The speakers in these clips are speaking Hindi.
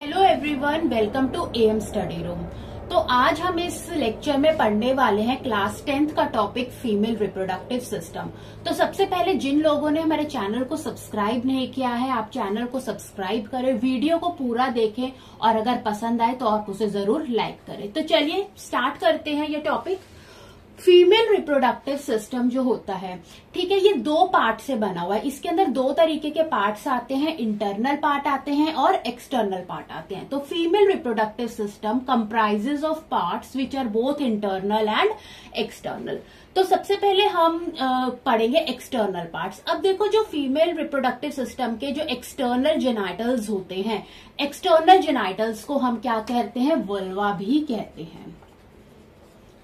Hello everyone, welcome to AM study room. तो आज हम इस लेक्चर में पढ़ने वाले हैं क्लास 10th का टॉपिक फीमेल रिप्रोडक्टिव सिस्टम। तो सबसे पहले जिन लोगों ने हमारे चैनल को सब्सक्राइब नहीं किया है, आप चैनल को सब्सक्राइब करें, वीडियो को पूरा देखें और अगर पसंद आए तो आप उसे जरूर लाइक करें। तो चलिए स्टार्ट करते हैं ये टॉपिक। फीमेल रिप्रोडक्टिव सिस्टम जो होता है, ठीक है, ये दो पार्ट से बना हुआ है। इसके अंदर दो तरीके के पार्ट्स आते हैं, इंटरनल पार्ट आते हैं और एक्सटर्नल पार्ट आते हैं। तो female reproductive system comprises of parts which are both internal and external. तो सबसे पहले हम पढ़ेंगे एक्सटर्नल पार्ट्स। अब देखो, जो फीमेल रिप्रोडक्टिव सिस्टम के जो एक्सटर्नल जेनाइटल्स होते हैं, एक्सटर्नल जेनाइटल्स को हम क्या कहते हैं? वल्वा भी कहते हैं।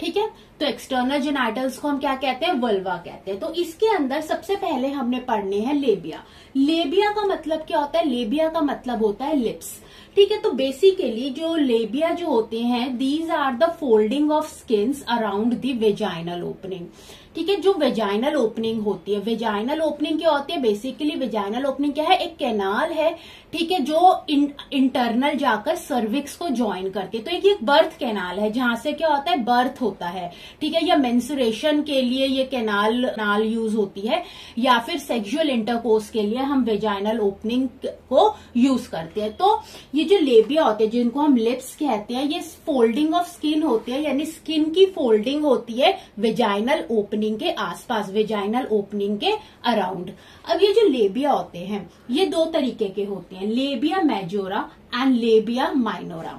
ठीक है, तो एक्सटर्नल जेनाइटल्स को हम क्या कहते हैं? वल्वा कहते हैं। तो इसके अंदर सबसे पहले हमने पढ़ने हैं लेबिया। लेबिया का मतलब क्या होता है? लेबिया का मतलब होता है लिप्स। ठीक है, तो बेसिकली जो लेबिया जो होते हैं, these are the folding of skins around the vaginal opening. ठीक है, जो वेजाइनल ओपनिंग होती है, वेजाइनल ओपनिंग क्या होती है? बेसिकली वेजाइनल ओपनिंग क्या है? एक कैनाल है, ठीक है, जो इंटरनल जाकर सर्विक्स को ज्वाइन करती है। तो एक बर्थ कैनाल है जहां से क्या होता है? बर्थ होता है। ठीक है, या मेंस्ट्रुएशन के लिए ये कैनाल यूज होती है, या फिर सेक्सुअल इंटरकोर्स के लिए हम वेजाइनल ओपनिंग को यूज करते हैं। तो ये जो लेबिया होते हैं, जिनको हम लिप्स कहते हैं, ये फोल्डिंग ऑफ स्किन होती है, यानी स्किन की फोल्डिंग होती है वेजाइनल ओपनिंग के आसपास, वेजाइनल ओपनिंग के अराउंड। अब ये जो लेबिया होते हैं, ये दो तरीके के होते हैं, labia majora and labia minora.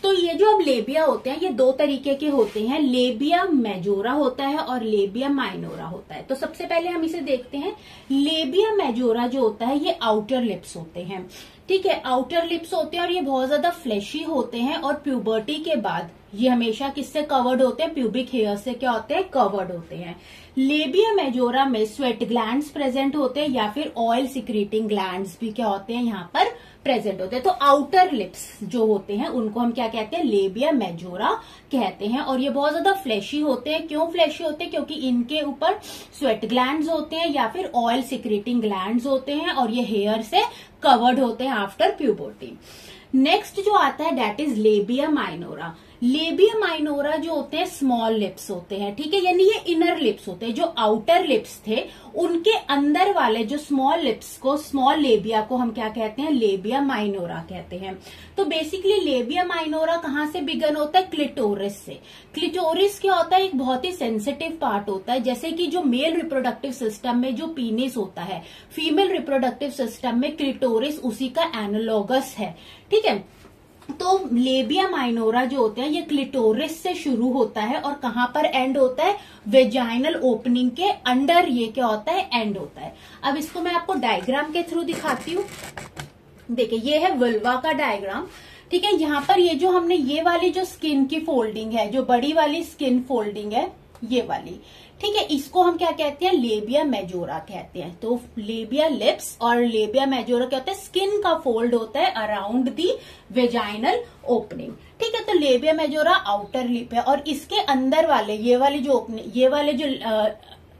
तो ये जो अब लेबिया होते हैं, ये दो तरीके के होते हैं, लेबिया मेजोरा होता है और लेबिया माइनोरा होता है। तो सबसे पहले हम इसे देखते हैं। लेबिया मेजोरा जो होता है, ये आउटर लिप्स होते हैं। ठीक है, आउटर लिप्स होते हैं और ये बहुत ज्यादा फ्लैशी होते हैं और प्यूबर्टी के बाद ये हमेशा किससे कवर्ड होते हैं? प्यूबिक हेयर से क्या होते हैं? कवर्ड होते हैं। लेबिया मेजोरा में स्वेट ग्लैंड्स प्रेजेंट होते हैं या फिर ऑयल सिक्रीटिंग ग्लैंड्स भी क्या होते हैं? यहाँ पर प्रेजेंट होते हैं। तो आउटर लिप्स जो होते हैं उनको हम क्या कहते हैं? लेबिया मेजोरा कहते हैं। और ये बहुत ज्यादा फ्लैशी होते हैं। क्यों फ्लैशी होते हैं? क्योंकि इनके ऊपर स्वेट ग्लैंड्स होते हैं या फिर ऑयल सिक्रीटिंग ग्लैंड्स होते हैं और ये हेयर से कवर्ड होते हैं आफ्टर प्यूबर्टी। नेक्स्ट जो आता है that is labia minora. Labia minora जो होते हैं स्मॉल लिप्स होते हैं। ठीक है, यानी ये इनर लिप्स होते हैं। जो आउटर लिप्स थे उनके अंदर वाले जो स्मॉल लिप्स को, स्मॉल लेबिया को हम क्या कहते हैं? लेबिया माइनोरा कहते हैं। तो बेसिकली लेबिया माइनोरा कहाँ से बिगन होता है? क्लिटोरिस से। क्लिटोरिस क्या होता है? एक बहुत ही सेंसिटिव पार्ट होता है। जैसे कि जो मेल रिप्रोडक्टिव सिस्टम में जो पीनिस होता है, फीमेल रिप्रोडक्टिव सिस्टम में क्लिटोरिस उसी का एनालॉगस है। ठीक है, तो लेबिया माइनोरा जो होते हैं, ये क्लिटोरिस से शुरू होता है और कहां पर एंड होता है? वेजाइनल ओपनिंग के अंडर ये क्या होता है? एंड होता है। अब इसको मैं आपको डायग्राम के थ्रू दिखाती हूँ। देखिए, ये है वल्वा का डायग्राम। ठीक है, यहाँ पर ये जो हमने ये वाली जो स्किन की फोल्डिंग है, जो बड़ी वाली स्किन फोल्डिंग है, ये वाली, ठीक है, इसको हम क्या कहते हैं? लेबिया मेजोरा कहते हैं। तो लेबिया लिप्स और लेबिया मेजोरा क्या होता है? स्किन का फोल्ड होता है अराउंड दी वेजाइनल ओपनिंग। ठीक है, तो लेबिया मेजोरा आउटर लिप है और इसके अंदर वाले ये वाले जो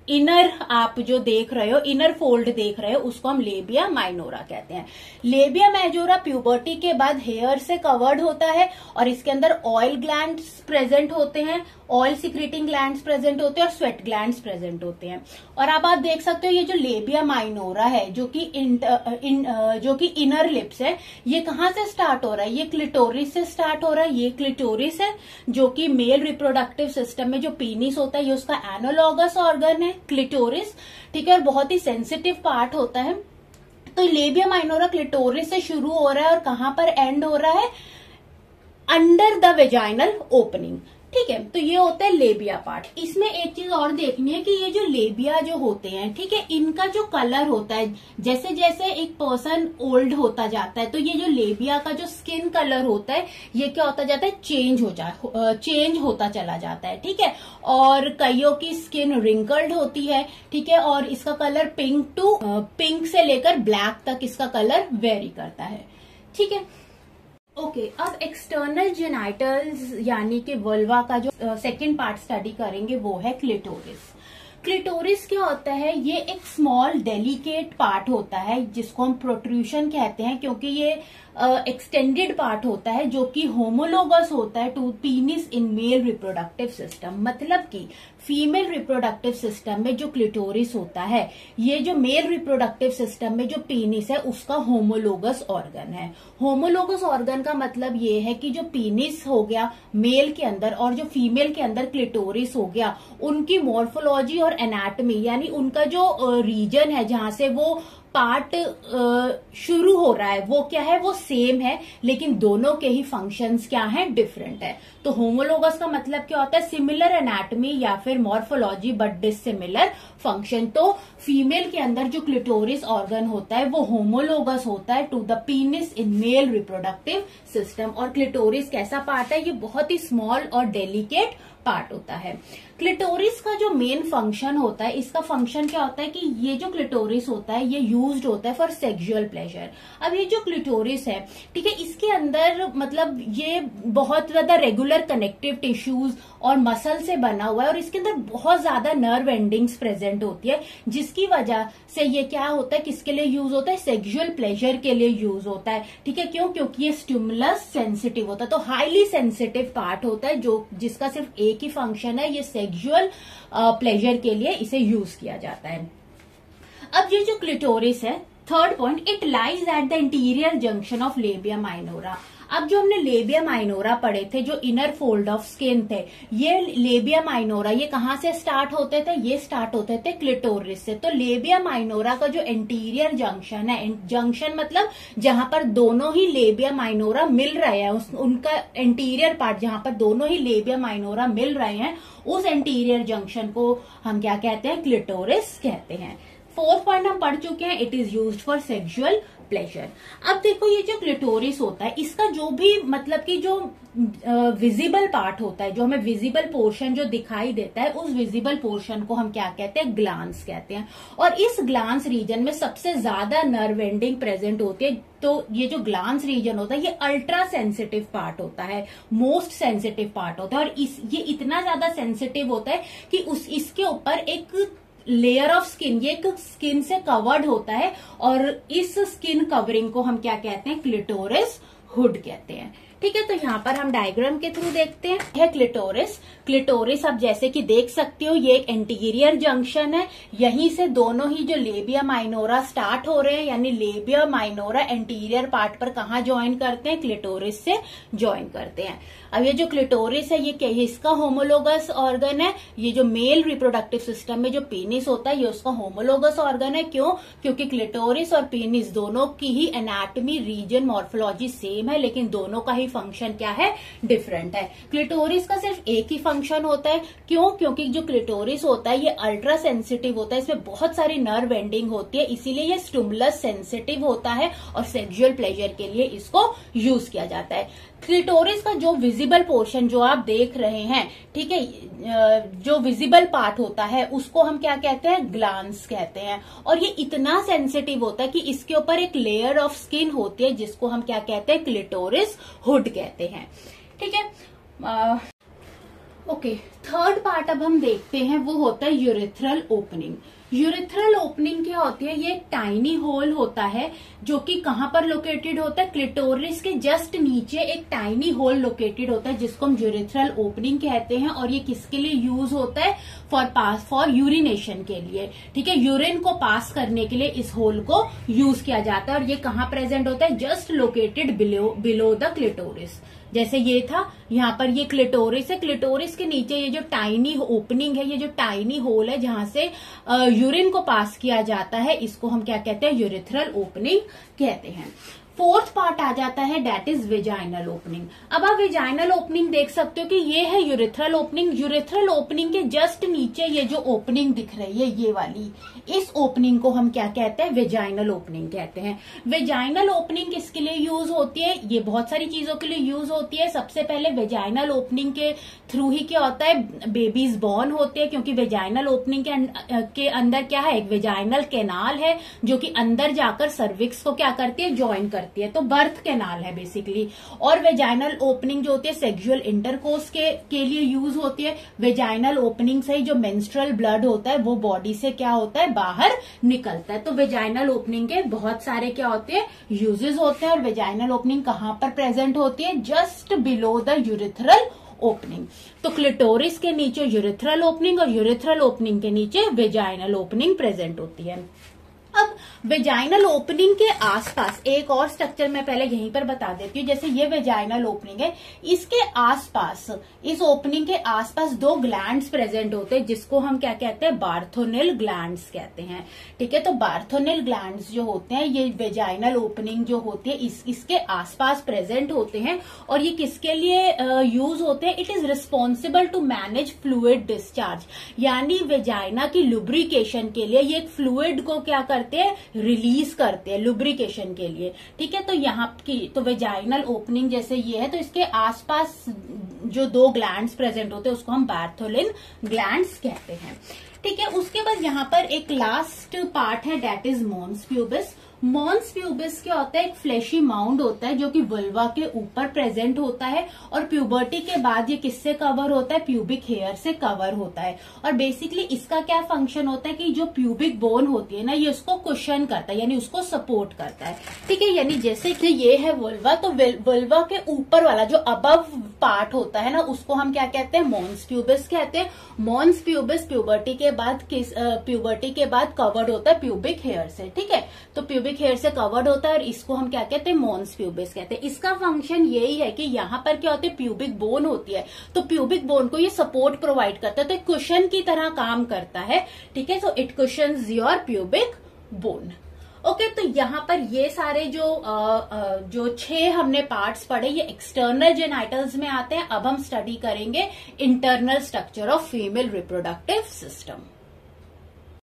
इनर आप जो देख रहे हो, इनर फोल्ड देख रहे हो, उसको हम लेबिया माइनोरा कहते हैं। लेबिया मेजोरा प्यूबर्टी के बाद हेयर से कवर्ड होता है और इसके अंदर ऑयल ग्लैंड्स प्रेजेंट होते हैं, ऑयल सिक्रीटिंग ग्लैंड्स प्रेजेंट होते हैं और स्वेट ग्लैंड्स प्रेजेंट होते हैं। और अब आप देख सकते हो ये जो लेबिया माइनोरा है, जो कि इनर लिप्स है, ये कहाँ से स्टार्ट हो रहा है? ये क्लिटोरिस से स्टार्ट हो रहा है। ये क्लिटोरिस है जो कि मेल रिप्रोडक्टिव सिस्टम में जो पीनिस होता है, ये उसका एनालॉगस ऑर्गन है, क्लिटोरिस। ठीक है, और बहुत ही सेंसिटिव पार्ट होता है। तो लेबिया माइनोरा क्लिटोरिस से शुरू हो रहा है और कहां पर एंड हो रहा है? Under the vaginal opening. ठीक है, तो ये होता है लेबिया पार्ट। इसमें एक चीज और देखनी है कि ये जो लेबिया जो होते हैं, ठीक है, इनका जो कलर होता है, जैसे जैसे एक पर्सन ओल्ड होता जाता है, तो ये जो लेबिया का जो स्किन कलर होता है, ये क्या होता जाता है? चेंज होता चला जाता है। ठीक है, और कईयों की स्किन रिंकल्ड होती है। ठीक है, और इसका कलर पिंक से लेकर ब्लैक तक इसका कलर वेरी करता है। ठीक है, ओके, अब एक्सटर्नल जेनाइटल्स यानी कि वल्वा का जो सेकंड पार्ट स्टडी करेंगे वो है क्लिटोरिस। क्लिटोरिस क्या होता है? ये एक स्मॉल डेलिकेट पार्ट होता है जिसको हम प्रोट्रूशन कहते हैं, क्योंकि ये एक्सटेंडेड पार्ट होता है जो कि होमोलोगस होता है to penis in male reproductive system. मतलब कि फीमेल रिप्रोडक्टिव सिस्टम में जो क्लिटोरिस होता है, ये जो मेल रिप्रोडक्टिव सिस्टम में जो पीनिस है उसका होमोलोगस ऑर्गन है। होमोलोगस ऑर्गन का मतलब ये है कि जो पीनिस हो गया मेल के अंदर और जो फीमेल के अंदर क्लिटोरिस हो गया, उनकी मॉर्फोलॉजी और एनाटमी यानी उनका जो रीजन है जहां से वो पार्ट शुरू हो रहा है वो क्या है, वो सेम है, लेकिन दोनों के ही फंक्शंस क्या हैं, डिफरेंट है। तो होमोलोगस का मतलब क्या होता है, सिमिलर एनाटमी या फिर मॉर्फोलॉजी बट डिसिमिलर फंक्शन। तो फीमेल के अंदर जो क्लिटोरिस ऑर्गन होता है वो होमोलोगस होता है to the penis in male reproductive system. और क्लिटोरिस कैसा पार्ट है, ये बहुत ही स्मॉल और डेलिकेट पार्ट होता है। क्लिटोरिस का जो मेन फंक्शन होता है, इसका फंक्शन क्या होता है कि ये जो क्लिटोरिस होता है ये यूज्ड होता है फॉर सेक्सुअल प्लेजर। अब ये जो क्लिटोरिस है, ठीक है, इसके अंदर मतलब ये बहुत ज्यादा रेगुलर कनेक्टिव टिश्यूज और मसल से बना हुआ है और इसके अंदर बहुत ज्यादा नर्व एंडिंग्स प्रेजेंट होती है, जिसकी वजह से ये क्या होता है, किसके लिए यूज होता है, सेक्सुअल प्लेजर के लिए यूज होता है। ठीक है, क्यों, क्योंकि ये स्टिमुलस सेंसिटिव होता है। तो हाईली सेंसिटिव पार्ट होता है जो जिसका सिर्फ एक ही फंक्शन है, ये सेक्सुअल प्लेजर के लिए इसे यूज किया जाता है। अब ये जो क्लिटोरिस है, third point, it lies at the interior junction of labia minora. अब जो हमने लेबिया माइनोरा पढ़े थे, जो इनर फोल्ड ऑफ स्किन थे, ये लेबिया माइनोरा ये कहाँ से स्टार्ट होते थे, ये स्टार्ट होते थे क्लिटोरिस से। तो लेबिया माइनोरा का जो इंटीरियर जंक्शन है, जंक्शन मतलब जहां पर दोनों ही लेबिया माइनोरा मिल रहे हैं, उनका इंटीरियर पार्ट जहां पर दोनों ही लेबिया माइनोरा मिल रहे हैं, उस इंटीरियर जंक्शन को हम क्या कहते हैं, क्लिटोरिस कहते हैं। फोर्थ पॉइंट हम पढ़ चुके हैं, it is used for sexual pleasure. अब देखो ये जो क्लिटोरिस होता है, इसका जो भी मतलब कि जो विजिबल पार्ट होता है, जो हमें विजिबल पोर्शन जो दिखाई देता है, उस विजिबल पोर्शन को हम क्या कहते हैं, ग्लांस कहते हैं। और इस ग्लांस रीजन में सबसे ज्यादा नर्व एंडिंग प्रेजेंट होती है। तो ये जो ग्लांस रीजन होता है ये अल्ट्रा सेंसिटिव पार्ट होता है, मोस्ट सेंसिटिव पार्ट होता है। और ये इतना ज्यादा सेंसिटिव होता है कि इसके ऊपर एक लेयर ऑफ स्किन, ये एक स्किन से कवर्ड होता है और इस स्किन कवरिंग को हम क्या कहते हैं, क्लिटोरिस हुड कहते हैं। ठीक है, तो यहाँ पर हम डायग्राम के थ्रू देखते हैं। है क्लिटोरिस। क्लिटोरिस आप जैसे कि देख सकते हो, ये एक इंटीरियर जंक्शन है, यहीं से दोनों ही जो लेबिया माइनोरा स्टार्ट हो रहे हैं, यानी लेबिया माइनोरा इंटीरियर पार्ट पर कहाँ ज्वाइन करते हैं, क्लिटोरिस से ज्वाइन करते हैं। अब ये जो क्लिटोरिस है ये इसका होमोलोगस ऑर्गन है। ये जो मेल रिप्रोडक्टिव सिस्टम में जो पेनिस होता है ये उसका होमोलोगस ऑर्गन है। क्यों, क्योंकि क्लिटोरिस और पेनिस दोनों की ही एनाटमी, रीजन, मॉर्फोलॉजी सेम है, लेकिन दोनों का ही फंक्शन क्या है, डिफरेंट है। क्लिटोरिस का सिर्फ एक ही फंक्शन होता है। क्यों, क्योंकि जो क्लिटोरिस होता है ये अल्ट्रा सेंसिटिव होता है, इसमें बहुत सारी नर्व एंडिंग होती है, इसीलिए ये स्टिमुलस सेंसिटिव होता है और सेक्सुअल प्लेजर के लिए इसको यूज किया जाता है। क्लिटोरिस का जो विजिबल पोर्शन जो आप देख रहे हैं, ठीक है, जो विजिबल पार्ट होता है उसको हम क्या कहते हैं, ग्लांस कहते हैं। और ये इतना सेंसिटिव होता है कि इसके ऊपर एक लेयर ऑफ स्किन होती है जिसको हम क्या कहते हैं, क्लिटोरिस हुड कहते हैं। ठीक है, ओके, थर्ड पार्ट अब हम देखते हैं, वो होता है यूरेथ्रल ओपनिंग। यूरेथ्रल ओपनिंग क्या होती है, ये एक टाइनी होल होता है जो कि कहां पर लोकेटेड होता है, क्लिटोरिस के जस्ट नीचे एक टाइनी होल लोकेटेड होता है जिसको हम यूरेथ्रल ओपनिंग कहते हैं। और ये किसके लिए यूज होता है, फॉर यूरिनेशन के लिए। ठीक है, यूरिन को पास करने के लिए इस होल को यूज किया जाता है। और ये कहां प्रेजेंट होता है, just located below the clitoris. जैसे ये था, यहाँ पर ये क्लिटोरिस है, क्लिटोरिस के नीचे ये जो टाइनी ओपनिंग है, ये जो टाइनी होल है जहां से यूरिन को पास किया जाता है, इसको हम क्या कहते हैं, यूरेथ्रल ओपनिंग कहते हैं। फोर्थ पार्ट आ जाता है, दैट इज वेजाइनल ओपनिंग। अब आप वेजाइनल ओपनिंग देख सकते हो कि ये है यूरेथ्रल ओपनिंग। यूरेथ्रल ओपनिंग के जस्ट नीचे ये जो ओपनिंग दिख रही है, ये वाली, इस ओपनिंग को हम क्या कहते हैं, वेजाइनल ओपनिंग कहते हैं। वेजाइनल ओपनिंग किसके लिए यूज होती है, ये बहुत सारी चीजों के लिए यूज होती है। सबसे पहले वेजाइनल ओपनिंग के थ्रू ही क्या होता है, बेबीज बॉर्न होते हैं, क्योंकि वेजाइनल ओपनिंग के अंदर क्या है, एक वेजाइनल कैनाल है जो कि अंदर जाकर सर्विक्स को क्या करती है, ज्वाइन करती है। करती है, तो बर्थ कैनाल है बेसिकली। और वेजाइनल ओपनिंग जो होती है सेक्सुअल इंटरकोर्स के लिए यूज होती है। वेजाइनल ओपनिंग से ही जो मेंस्ट्रुअल ब्लड होता है वो बॉडी से क्या होता है, बाहर निकलता है। तो वेजाइनल ओपनिंग के बहुत सारे क्या होते हैं, यूजेस होते हैं। और वेजाइनल ओपनिंग कहाँ पर प्रेजेंट होती है, just below the urethral opening. तो क्लिटोरिस के नीचे यूरिथ्रल ओपनिंग और यूरिथ्रल ओपनिंग के नीचे वेजाइनल ओपनिंग प्रेजेंट होती है। अब वेजाइनल ओपनिंग के आसपास एक और स्ट्रक्चर मैं पहले यहीं पर बता देती हूँ। जैसे ये वेजाइनल ओपनिंग है, इसके आसपास, इस ओपनिंग के आसपास दो ग्लैंड्स प्रेजेंट होते हैं जिसको हम क्या कहते हैं, बार्थोनिल ग्लैंड्स कहते हैं। ठीक है, तो बार्थोनिल ग्लैंड्स जो होते हैं ये वेजाइनल ओपनिंग जो होती है इसके आसपास प्रेजेंट होते हैं। और ये किसके लिए यूज होते हैं, it is responsible to manage fluid discharge, यानी वेजाइना की लुब्रिकेशन के लिए ये एक फ्लूइड को क्या करते हैं, रिलीज करते हैं लुब्रिकेशन के लिए। ठीक है, तो यहाँ की तो वेजाइनल ओपनिंग जैसे ये है, तो इसके आसपास जो दो ग्लैंड्स प्रेजेंट होते हैं उसको हम बार्थोलिन ग्लैंड्स कहते हैं। ठीक है, उसके बाद यहाँ पर एक लास्ट पार्ट है, that is mons pubis. Mons pubis क्या होता है, एक फ्लैशी माउंड होता है जो कि वल्वा के ऊपर प्रेजेंट होता है। और प्यूबर्टी के बाद ये किससे कवर होता है, प्यूबिक हेयर से कवर होता है। और बेसिकली इसका क्या फंक्शन होता है कि जो प्यूबिक बोन होती है ना, ये उसको कुशन करता है, यानी उसको सपोर्ट करता है। ठीक है, यानी जैसे कि ये है वल्वा, तो वल्वा के ऊपर वाला जो अबव पार्ट होता है ना, उसको हम क्या कहते हैं, मॉन्स प्यूबिस कहते हैं। मॉन्स प्यूबिस प्यूबर्टी के बाद कवर्ड होता है प्यूबिक हेयर से। ठीक है, तो प्यूबिक हेयर से कवर्ड होता है और इसको हम क्या कहते हैं, मॉन्स प्यूबिस कहते हैं। इसका फंक्शन यही है कि यहाँ पर क्या होता है, प्यूबिक बोन होती है, तो प्यूबिक बोन को ये सपोर्ट प्रोवाइड करता है, तो एक कुशन की तरह काम करता है। ठीक है, so it cushions your pubic bone. Okay, तो यहाँ पर ये सारे जो 6 हमने पार्ट्स पढ़े ये एक्सटर्नल जेनाइटल्स में आते हैं। अब हम स्टडी करेंगे internal structure of female reproductive system.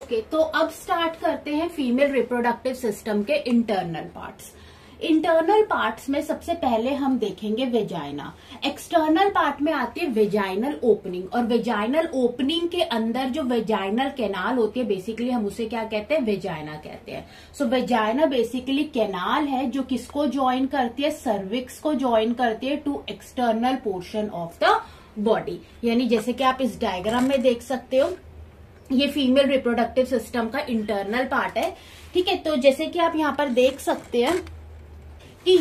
Okay, तो अब स्टार्ट करते हैं फीमेल रिप्रोडक्टिव सिस्टम के इंटरनल पार्ट्स। इंटरनल पार्ट्स में सबसे पहले हम देखेंगे वेजाइना। एक्सटर्नल पार्ट में आती है वेजाइनल ओपनिंग, और वेजाइनल ओपनिंग के अंदर जो वेजाइनल कैनाल होती है बेसिकली हम उसे क्या कहते हैं, वेजाइना कहते हैं। सो वेजाइना बेसिकली कैनाल है जो किसको ज्वाइन करती है, सर्विक्स को ज्वाइन करती है to external portion of the body. यानी जैसे कि आप इस डायग्राम में देख सकते हो, ये फीमेल रिप्रोडक्टिव सिस्टम का इंटरनल पार्ट है। ठीक है, तो जैसे कि आप यहाँ पर देख सकते हैं कि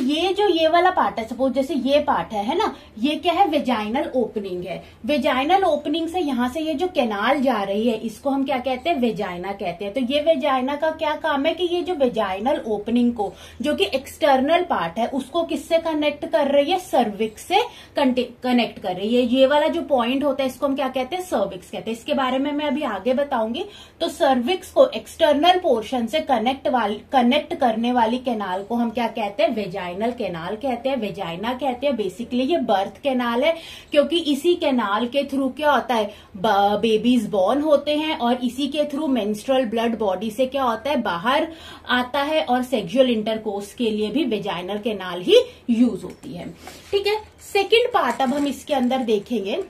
ये वाला पार्ट है, सपोज जैसे ये पार्ट है ना, ये क्या है, वेजाइनल ओपनिंग है। वेजाइनल ओपनिंग से यहाँ से ये जो कैनाल जा रही है इसको हम क्या कहते हैं, वेजाइना कहते हैं। तो ये वेजाइना का क्या काम है कि ये जो वेजाइनल ओपनिंग को, जो कि एक्सटर्नल पार्ट है, उसको किससे कनेक्ट कर रही है, सर्विक्स से कनेक्ट कर रही है। ये वाला जो पॉइंट होता है इसको हम क्या कहते हैं, सर्विक्स कहते हैं। इसके बारे में मैं अभी आगे बताऊंगी। तो सर्विक्स को एक्सटर्नल पोर्शन से कनेक्ट करने वाली कैनाल को हम क्या कहते हैं, वेजाइनल कैनाल कहते हैं, वेजाइना कहते हैं। बेसिकली ये बर्थ कैनाल है, क्योंकि इसी कैनाल के थ्रू क्या होता है, बेबीज बॉर्न होते हैं, और इसी के थ्रू मेंस्ट्रुअल ब्लड बॉडी से क्या होता है, बाहर आता है। और सेक्सुअल इंटरकोर्स के लिए भी वेजाइनल कैनाल ही यूज होती है। ठीक है, सेकेंड पार्ट अब हम इसके अंदर देखेंगे,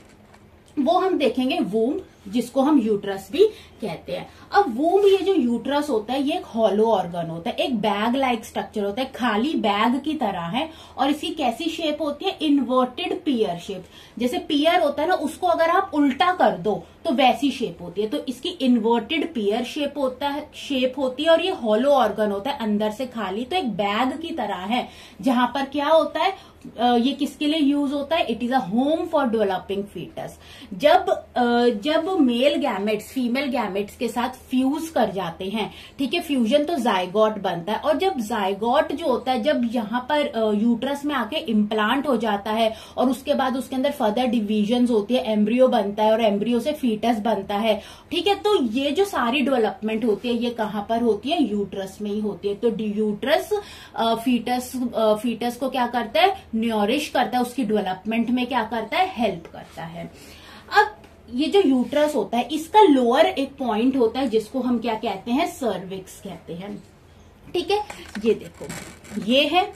वो हम देखेंगे वूम्ब, जिसको हम यूट्रस भी कहते हैं। अब वूम्ब, ये जो यूट्रस होता है ये एक हॉलो ऑर्गन होता है, एक बैग लाइक स्ट्रक्चर होता है, खाली बैग की तरह है। और इसकी कैसी शेप होती है, इन्वर्टेड पियर शेप। जैसे पियर होता है ना, उसको अगर आप उल्टा कर दो तो वैसी शेप होती है। तो इसकी इन्वर्टेड पियर शेप होती है और ये हॉलो ऑर्गन होता है, अंदर से खाली। तो एक बैग की तरह है जहां पर क्या होता है, ये किसके लिए यूज होता है, it is a home for developing fetus. जब मेल गैमेट्स फीमेल गैमेट्स के साथ फ्यूज कर जाते हैं, ठीक है, फ्यूजन तो जायगोट बनता है। और जब जायगोट जो होता है, जब यहाँ पर यूट्रस में आके इम्प्लांट हो जाता है और उसके बाद उसके अंदर फर्दर डिविजन्स होती है, एम्ब्रियो बनता है और एम्ब्रियो से फीटस बनता है। ठीक है, तो ये जो सारी डेवलपमेंट होती है ये कहाँ पर होती है, यूट्रस में ही होती है। तो यूट्रस फीटस को क्या करता है, न्यूरिश करता है, उसकी डेवलपमेंट में क्या करता है, हेल्प करता है। अब ये जो यूट्रस होता है इसका लोअर एक पॉइंट होता है जिसको हम क्या कहते हैं, सर्विक्स कहते हैं। ठीक है, ये देखो, ये है,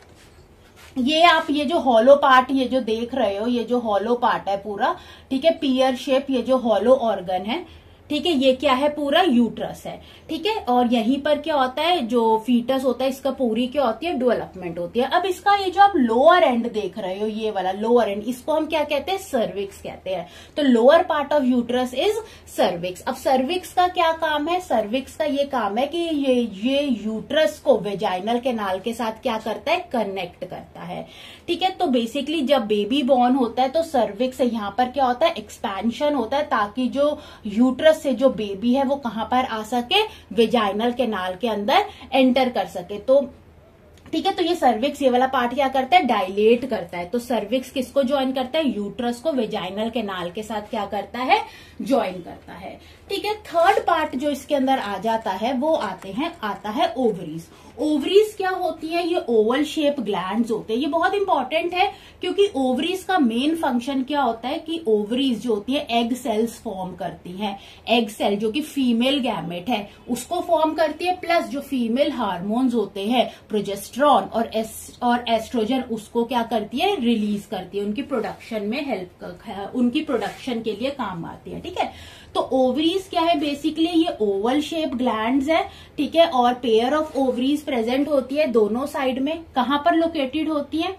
ये आप ये जो हॉलो पार्ट ये जो देख रहे हो, ये जो हॉलो पार्ट है पूरा, ठीक है, पियर शेप, ये जो हॉलो ऑर्गन है, ठीक है, ये क्या है, पूरा यूट्रस है। ठीक है, और यहीं पर क्या होता है, जो फीटस होता है इसका पूरी क्या होती है, डेवलपमेंट होती है। अब इसका ये जो आप लोअर एंड देख रहे हो, ये वाला लोअर एंड, इसको हम क्या कहते हैं, सर्विक्स कहते हैं। तो lower part of uterus is cervix. अब सर्विक्स का क्या काम है, सर्विक्स का ये काम है कि ये यूट्रस को वेजाइनल कैनाल के साथ क्या करता है, कनेक्ट करता है। ठीक है, तो बेसिकली जब बेबी बॉर्न होता है तो सर्विक्स यहाँ पर क्या होता है, एक्सपेंशन होता है, ताकि जो यूट्रस से जो बेबी है वो कहां पर आ सके, वेजाइनल कैनाल के अंदर एंटर कर सके। तो ठीक है, तो ये सर्विक्स ये वाला पार्ट क्या करता है, डायलेट करता है। तो सर्विक्स किसको ज्वाइन करता है, यूट्रस को वेजाइनल कैनाल के साथ क्या करता है, ज्वाइन करता है। ठीक है, थर्ड पार्ट जो इसके अंदर आ जाता है वो आता है ओवरीज। ओवरीज क्या होती है, ये ओवल शेप ग्लैंड्स होते हैं। ये बहुत इंपॉर्टेंट है क्योंकि ओवरीज का मेन फंक्शन क्या होता है कि ओवरीज जो होती है एग सेल्स फॉर्म करती हैं। एग सेल जो कि फीमेल गैमेट है उसको फॉर्म करती है, प्लस जो फीमेल हार्मोन्स होते हैं प्रोजेस्टेरॉन और एस्ट्रोजन उसको क्या करती है, रिलीज करती है, उनकी प्रोडक्शन में हेल्प, उनकी प्रोडक्शन के लिए काम आती है। ठीक है, तो ओवरीज क्या है, बेसिकली ये ओवल शेप ग्लैंड्स है। ठीक है, और पेयर ऑफ ओवरीज प्रेजेंट होती है दोनों साइड में। कहां पर लोकेटेड होती है,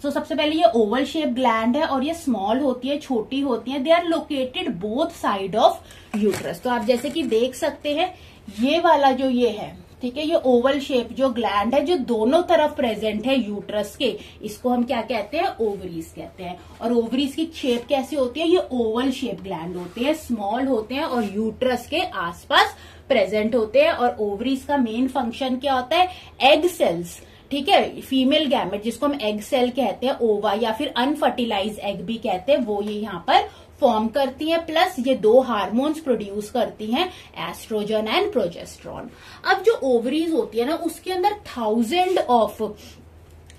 तो सबसे पहले ये ओवल शेप ग्लैंड है और ये स्मॉल होती है, छोटी होती है। They are located both side of uterus. तो आप जैसे कि देख सकते हैं ये वाला जो ये है, ठीक है, ये ओवल शेप जो ग्लैंड है जो दोनों तरफ प्रेजेंट है यूट्रस के, इसको हम क्या कहते हैं, ओवरीज कहते हैं। और ओवरीज की शेप कैसी होती है, ये ओवल शेप ग्लैंड होते हैं, स्मॉल होते हैं और यूट्रस के आसपास प्रेजेंट होते हैं। और ओवरीज का मेन फंक्शन क्या होता है, एग सेल्स, ठीक है, फीमेल गैमेट जिसको हम एग सेल कहते हैं, ओवा या फिर अनफर्टिलाइज एग भी कहते हैं, वो ये यहाँ पर फॉर्म करती है। प्लस ये दो हार्मोन्स प्रोड्यूस करती हैं, एस्ट्रोजन एंड प्रोजेस्टेरॉन। अब जो ओवरीज होती है ना, उसके अंदर 1000 ऑफ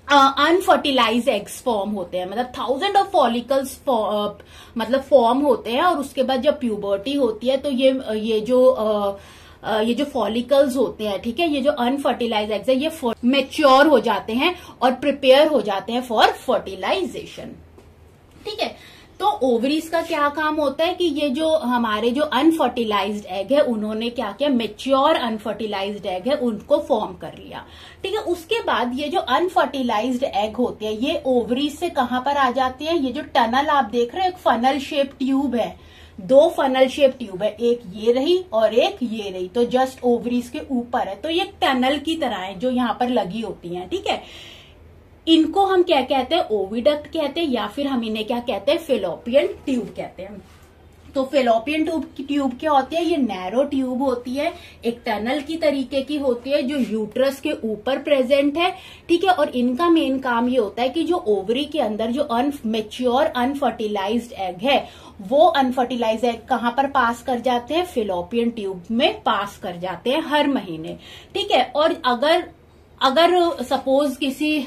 अनफर्टिलाइज एग्स फॉर्म होते हैं, मतलब 1000 ऑफ फॉलिकल्स मतलब फॉर्म होते हैं। और उसके बाद जब प्यूबर्टी होती है तो ये जो फॉलिकल्स होते हैं, ठीक है, ये जो अनफर्टिलाइज एग्स है ये मैच्योर हो जाते हैं और प्रिपेयर हो जाते हैं फॉर फर्टिलाइजेशन। ठीक है, तो ओवरीज का क्या काम होता है कि ये जो हमारे जो अनफर्टिलाइज्ड एग है उन्होंने क्या किया, मेच्योर अनफर्टिलाइज्ड एग है उनको फॉर्म कर लिया। ठीक है, उसके बाद ये जो अनफर्टिलाइज्ड एग होते हैं ये ओवरीज से कहां पर आ जाते हैं, ये जो टनल आप देख रहे हो, एक फनल शेप ट्यूब है, दो फनल शेप ट्यूब है, एक ये रही और एक ये रही, तो जस्ट ओवरीज के ऊपर है। तो ये टनल की तरह है जो यहाँ पर लगी होती है। ठीक है, इनको हम क्या कहते हैं, ओविडक्ट कहते हैं, या फिर हम इन्हें क्या कहते हैं, फेलोपियन ट्यूब कहते हैं। तो फेलोपियन ट्यूब क्या होती है, ये नैरो ट्यूब होती है, एक टनल की तरीके की होती है जो यूट्रस के ऊपर प्रेजेंट है। ठीक है, और इनका मेन काम ये होता है कि जो ओवरी के अंदर जो मैच्योर अनफर्टिलाइज्ड एग है वो अनफर्टिलाइज एग कहां पर पास कर जाते हैं, फेलोपियन ट्यूब में पास कर जाते हैं हर महीने। ठीक है, और अगर सपोज किसी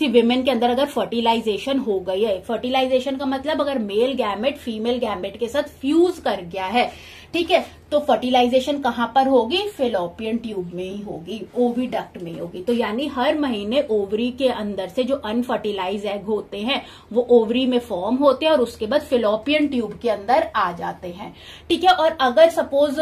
विमेन के अंदर अगर फर्टिलाइजेशन हो गई है, फर्टिलाइजेशन का मतलब अगर मेल गैमेट फीमेल गैमेट के साथ फ्यूज कर गया है, ठीक है, तो फर्टिलाइजेशन कहां पर होगी, फेलोपियन ट्यूब में ही होगी, ओविडक्ट में होगी। तो यानी हर महीने ओवरी के अंदर से जो अनफर्टिलाइज एग होते हैं वो ओवरी में फॉर्म होते हैं और उसके बाद फेलोपियन ट्यूब के अंदर आ जाते हैं। ठीक है, और अगर सपोज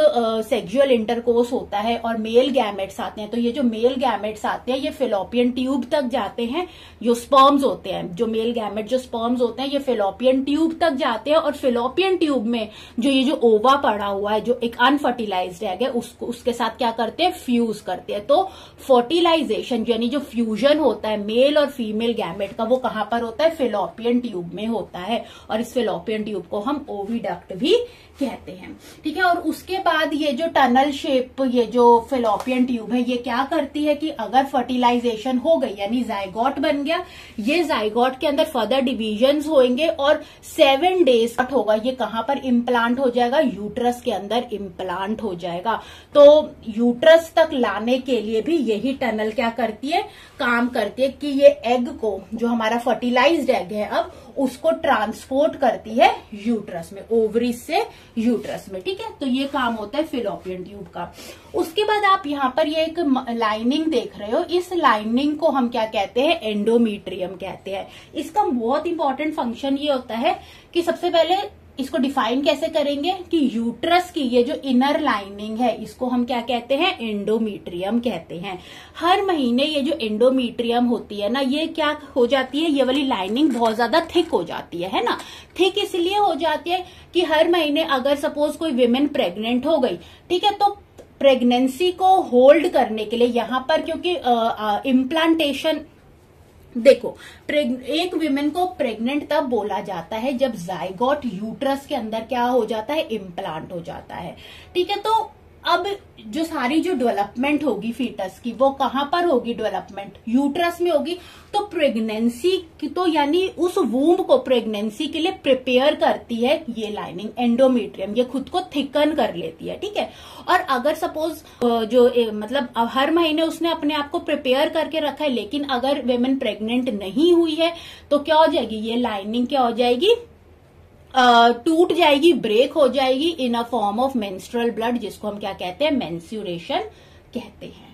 सेक्सुअल इंटरकोर्स होता है और मेल गैमेट्स आते हैं, तो ये जो मेल गैमेट्स आते हैं ये फेलोपियन ट्यूब तक जाते हैं। जो स्पर्म्स होते हैं, जो मेल गैमेट जो स्पर्म्स होते हैं ये फेलोपियन ट्यूब तक जाते हैं और फेलोपियन ट्यूब में जो ये जो ओवा पड़ा हुआ है, जो एक अनफर्टिलाइज्ड एग है, उसके साथ क्या करते हैं, फ्यूज करते हैं। तो फर्टिलाइजेशन यानी जो फ्यूजन होता है मेल और फीमेल गैमेट का, वो कहां पर होता है, फेलोपियन ट्यूब में होता है। और इस फेलोपियन ट्यूब को हम ओविडक्ट भी कहते हैं। ठीक है, और उसके बाद ये जो टनल शेप ये जो फेलोपियन ट्यूब है ये क्या करती है कि अगर फर्टिलाइजेशन हो गई यानी जाइगोट बन गया, ये जाइगोट के अंदर फर्दर डिविजन्स होंगे और 7 डेज होगा, ये कहां पर इम्प्लांट हो जाएगा, यूट्रस के अंदर इम्प्लांट हो जाएगा। तो यूट्रस तक लाने के लिए भी यही टनल क्या करती है, काम करती है कि ये एग को, जो हमारा फर्टिलाइज्ड एग है अब उसको ट्रांसपोर्ट करती है यूट्रस में, ओवरीज से यूट्रस में। ठीक है, तो ये काम होता है फेलोपियन ट्यूब का। उसके बाद आप यहाँ पर ये एक लाइनिंग देख रहे हो, इस लाइनिंग को हम क्या कहते हैं, एंडोमीट्रियम कहते हैं। इसका बहुत इंपॉर्टेंट फंक्शन ये होता है कि सबसे पहले इसको डिफाइन कैसे करेंगे कि यूट्रस की ये जो इनर लाइनिंग है इसको हम क्या कहते हैं, एंडोमीट्रियम कहते हैं। हर महीने ये जो एंडोमीट्रियम होती है ना, ये क्या हो जाती है, ये वाली लाइनिंग बहुत ज्यादा थिक हो जाती है ना। थिक इसलिए हो जाती है कि हर महीने अगर सपोज कोई विमेन प्रेग्नेंट हो गई, ठीक है, तो प्रेगनेंसी को होल्ड करने के लिए यहां पर, क्योंकि इम्प्लांटेशन, देखो एक विमेन को प्रेग्नेंट तब बोला जाता है जब जाइगोट यूट्रस के अंदर क्या हो जाता है, इम्प्लांट हो जाता है, ठीक है। तो अब जो सारी जो डेवलपमेंट होगी फीटस की, वो कहां पर होगी डेवलपमेंट, यूट्रस में होगी। तो प्रेगनेंसी की, तो यानी उस वूम्ब को प्रेगनेंसी के लिए प्रिपेयर करती है ये लाइनिंग एंडोमेट्रियम, ये खुद को थिकन कर लेती है, ठीक है। और अगर सपोज मतलब हर महीने उसने अपने आप को प्रिपेयर करके रखा है, लेकिन अगर वेमेन प्रेग्नेंट नहीं हुई है तो क्या हो जाएगी, ये लाइनिंग क्या हो जाएगी, टूट जाएगी, ब्रेक हो जाएगी in a form of menstrual blood, जिसको हम क्या कहते हैं, मेंस्ट्रुएशन कहते हैं,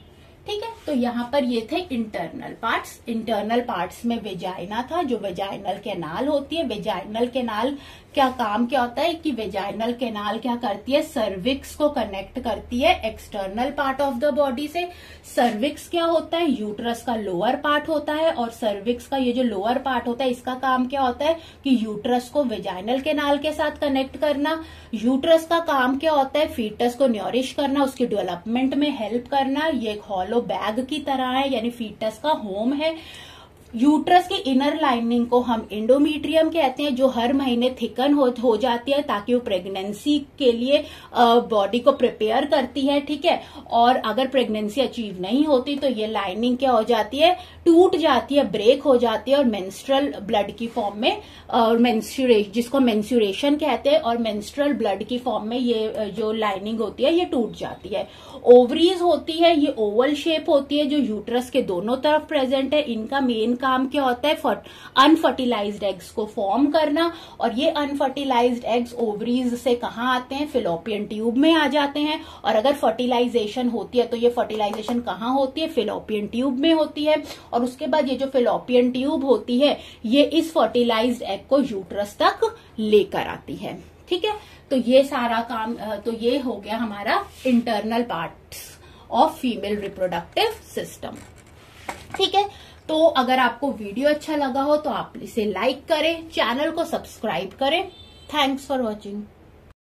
ठीक है। तो यहाँ पर ये थे इंटरनल पार्ट्स। इंटरनल पार्ट्स में वेजाइना था, जो वेजाइनल कैनाल होती है। वेजाइनल कैनाल क्या काम क्या होता है कि वेजाइनल कैनाल क्या करती है, सर्विक्स को कनेक्ट करती है external part of the body से। सर्विक्स क्या होता है, यूट्रस का लोअर पार्ट होता है, और सर्विक्स का ये जो लोअर पार्ट होता है इसका काम क्या होता है कि यूट्रस को वेजाइनल कैनाल के साथ कनेक्ट करना। यूट्रस का काम क्या होता है, फीटस को न्यूरिश करना, उसकी डेवलपमेंट में हेल्प करना। ये एक हॉलो बैग की तरह है, यानी फीटस का होम है। यूट्रस की इनर लाइनिंग को हम एंडोमेट्रियम कहते हैं, जो हर महीने थिकन हो जाती है ताकि वो प्रेगनेंसी के लिए बॉडी को प्रिपेयर करती है, ठीक है। और अगर प्रेगनेंसी अचीव नहीं होती तो ये लाइनिंग क्या हो जाती है, टूट जाती है, ब्रेक हो जाती है, और मेंस्ट्रुअल ब्लड की फॉर्म में, जिसको मेंस्ट्रुएशन कहते हैं, और मेंस्ट्रुअल ब्लड की फॉर्म में ये जो लाइनिंग होती है ये टूट जाती है। ओवरीज होती है, ये ओवल शेप होती है, जो यूट्रस के दोनों तरफ प्रेजेंट है। इनका मेन काम क्या होता है, अनफर्टिलाइज्ड एग्स को फॉर्म करना। और ये अनफर्टिलाइज्ड एग्स ओवरीज से कहाँ आते हैं, फिलोपियन ट्यूब में आ जाते हैं। और अगर फर्टिलाइजेशन होती है तो ये फर्टिलाइजेशन कहाँ होती है, फिलोपियन ट्यूब में होती है। और उसके बाद ये जो फिलोपियन ट्यूब होती है ये इस फर्टिलाइज्ड एग को यूट्रस तक लेकर आती है, ठीक है। तो ये सारा काम, तो ये हो गया हमारा internal parts of female reproductive system, ठीक है। तो अगर आपको वीडियो अच्छा लगा हो तो आप इसे लाइक करें, चैनल को सब्सक्राइब करें। Thanks for watching.